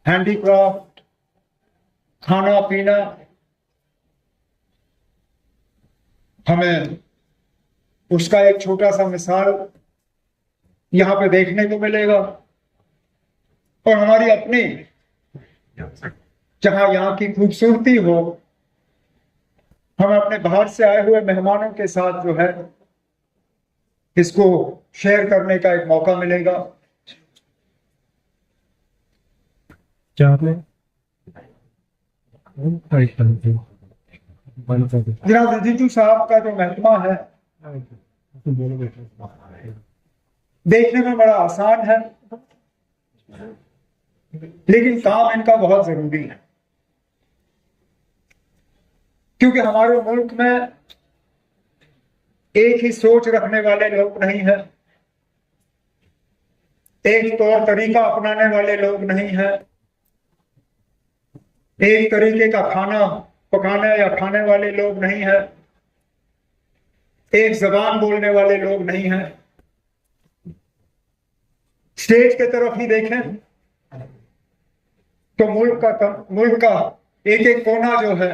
Handicraft, खाना पीना, हमें उसका एक छोटा सा मिसाल यहां पे देखने को मिलेगा। और हमारी अपनी जहां यहाँ की खूबसूरती हो, हम अपने बाहर से आए हुए मेहमानों के साथ जो है इसको शेयर करने का एक मौका मिलेगा। जनाब रिजिजू साहब का जो महकमा है देखने में बड़ा आसान है, लेकिन काम इनका बहुत जरूरी है, क्योंकि हमारे मुल्क में एक ही सोच रखने वाले लोग नहीं हैं, एक तौर तरीका अपनाने वाले लोग नहीं हैं, एक तरीके का खाना पकाने या खाने वाले लोग नहीं हैं, एक जबान बोलने वाले लोग नहीं हैं। स्टेज के तरफ ही देखें तो मुल्क का एक एक कोना जो है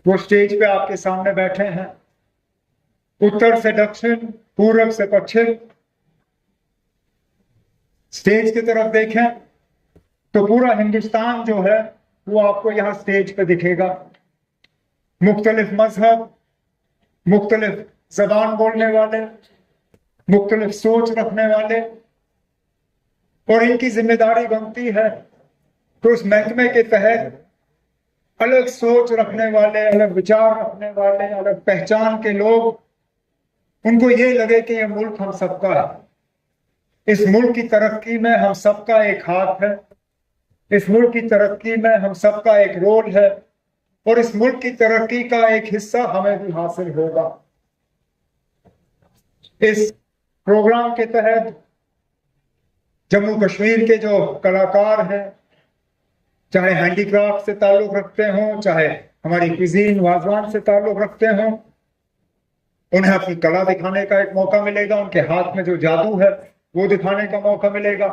वो स्टेज पे आपके सामने बैठे हैं, उत्तर से दक्षिण, पूरब से पश्चिम। स्टेज की तरफ देखें तो पूरा हिंदुस्तान जो है वो आपको यहां स्टेज पे दिखेगा। मुख्तलिफ मजहब, मुख्तलिफ जबान बोलने वाले, मुख्तलिफ सोच रखने वाले, और इनकी जिम्मेदारी बनती है तो उस महकमे के तहत अलग सोच रखने वाले, अलग विचार रखने वाले, अलग पहचान के लोग, उनको ये लगे कि ये मुल्क हम सबका है, इस मुल्क की तरक्की में हम सबका एक हाथ है, इस मुल्क की तरक्की में हम सबका एक रोल है, और इस मुल्क की तरक्की का एक हिस्सा हमें भी हासिल होगा। इस प्रोग्राम के तहत जम्मू कश्मीर के जो कलाकार हैं, चाहे हैंडीक्राफ्ट से ताल्लुक रखते हों, चाहे हमारी कुजीन वाजवान से ताल्लुक रखते हों, उन्हें अपनी कला दिखाने का एक मौका मिलेगा, उनके हाथ में जो जादू है वो दिखाने का मौका मिलेगा।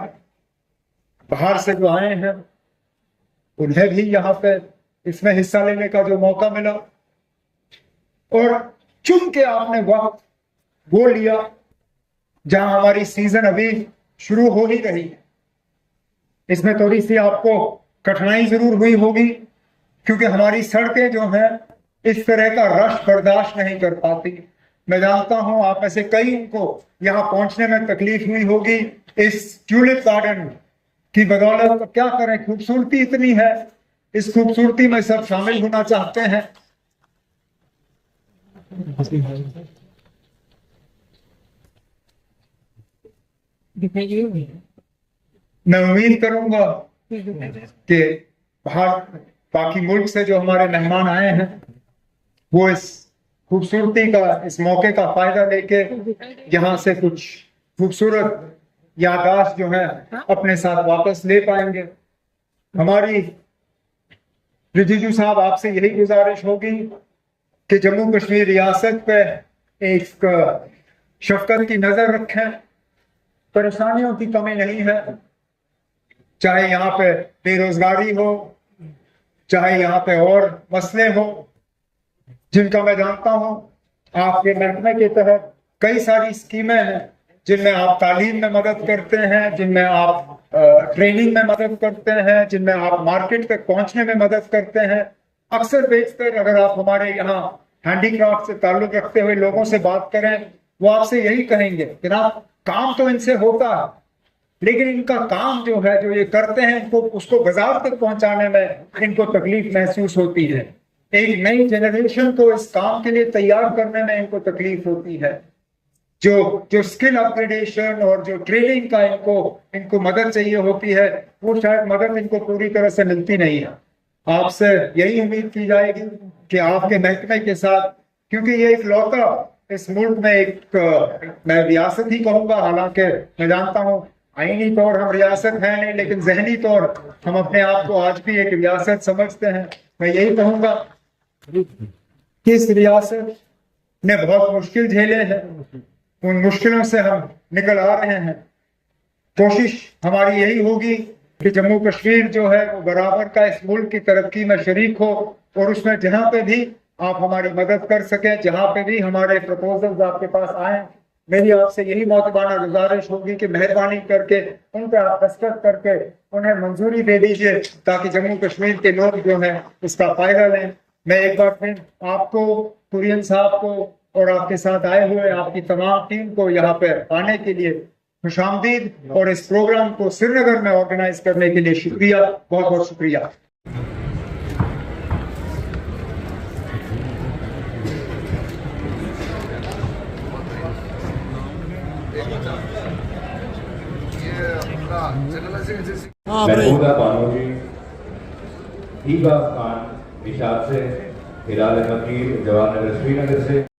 बाहर से जो आए हैं उन्हें भी यहाँ पे इसमें हिस्सा लेने का जो मौका मिला, और चुन के आपने वक्त वो लिया जहां हमारी सीजन अभी शुरू हो ही रही है। इसमें थोड़ी सी आपको कठिनाई जरूर हुई होगी, क्योंकि हमारी सड़कें जो हैं इस तरह का रश बर्दाश्त नहीं कर पाती। मैं जानता हूं आप में से कई को यहां पहुंचने में तकलीफ हुई होगी। इस ट्यूलिप गार्डन की बदौलत क्या करें, खूबसूरती इतनी है, इस खूबसूरती में सब शामिल होना चाहते हैं। मैं उम्मीद करूंगा कि बाकी मुल्क से जो हमारे मेहमान आए हैं वो इस खूबसूरती का, इस मौके का फायदा लेके यहाँ से कुछ खूबसूरत याददाश्त जो है अपने साथ वापस ले पाएंगे। हमारी रिजिजू साहब आपसे यही गुजारिश होगी कि जम्मू कश्मीर रियासत पे एक शफकत की नजर रखें। परेशानियों की कमी नहीं है, चाहे यहाँ पे बेरोजगारी हो, चाहे यहाँ पे और मसले हो जिनका मैं जानता हूँ। आपके महकमे के तहत कई सारी स्कीमें हैं जिनमें आप तालीम में मदद करते हैं, जिनमें आप ट्रेनिंग में मदद करते हैं, जिनमें आप मार्केट तक पहुंचने में मदद करते हैं। अक्सर बेशतर अगर आप हमारे यहाँ हैंडीक्राफ्ट से ताल्लुक रखते हुए लोगों से बात करें, वो आपसे यही कहेंगे कि ना, काम तो इनसे होता है, लेकिन इनका काम जो है, जो ये करते हैं, इनको उसको बाजार तक पहुंचाने में इनको तकलीफ महसूस होती है। एक नई जनरेशन को इस काम के लिए तैयार करने में इनको तकलीफ होती है। जो स्किल अपग्रेडेशन और जो ट्रेनिंग का इनको मदद चाहिए होती है, वो शायद मदद इनको पूरी तरह से मिलती नहीं है। आपसे यही उम्मीद की जाएगी कि आपके महकमे के साथ, क्योंकि ये एक लौता इस मुल्क में एक मैं रियासत ही कहूंगा, हालांकि मैं जानता हूं आईनी तौर हम रियासत है नहीं, लेकिन जहनी तौर हम अपने आप को आज भी एक रियासत समझते हैं। मैं यही कहूंगा कि इस रियासत ने बहुत मुश्किल झेले हैं, उन मुश्किलों से हम निकल आ रहे हैं। कोशिश हमारी यही होगी कि जम्मू कश्मीर जो है वो बराबर का इस मुल्क की तरक्की में शरीक हो, और उसमें जहां पे भी आप हमारी मदद कर सकें, जहां पे भी हमारे प्रपोजल्स आपके पास आए, मेरी आपसे यही मोतबाना गुजारिश होगी कि मेहरबानी करके उन पर आप दस्तखत करके उन्हें मंजूरी दे दीजिए, ताकि जम्मू कश्मीर के लोग जो हैं इसका फायदा लें। मैं एक बार फिर आपको, कुरियन साहब को और आपके साथ आए हुए आपकी तमाम टीम को यहाँ पर आने के लिए खुशामदीद और इस प्रोग्राम को श्रीनगर में ऑर्गेनाइज करने के लिए शुक्रिया, बहुत बहुत शुक्रिया। महमूदा बानोजी, ईबा खान निशात से, हिलाल फकीर जवाहर नगर श्रीनगर से।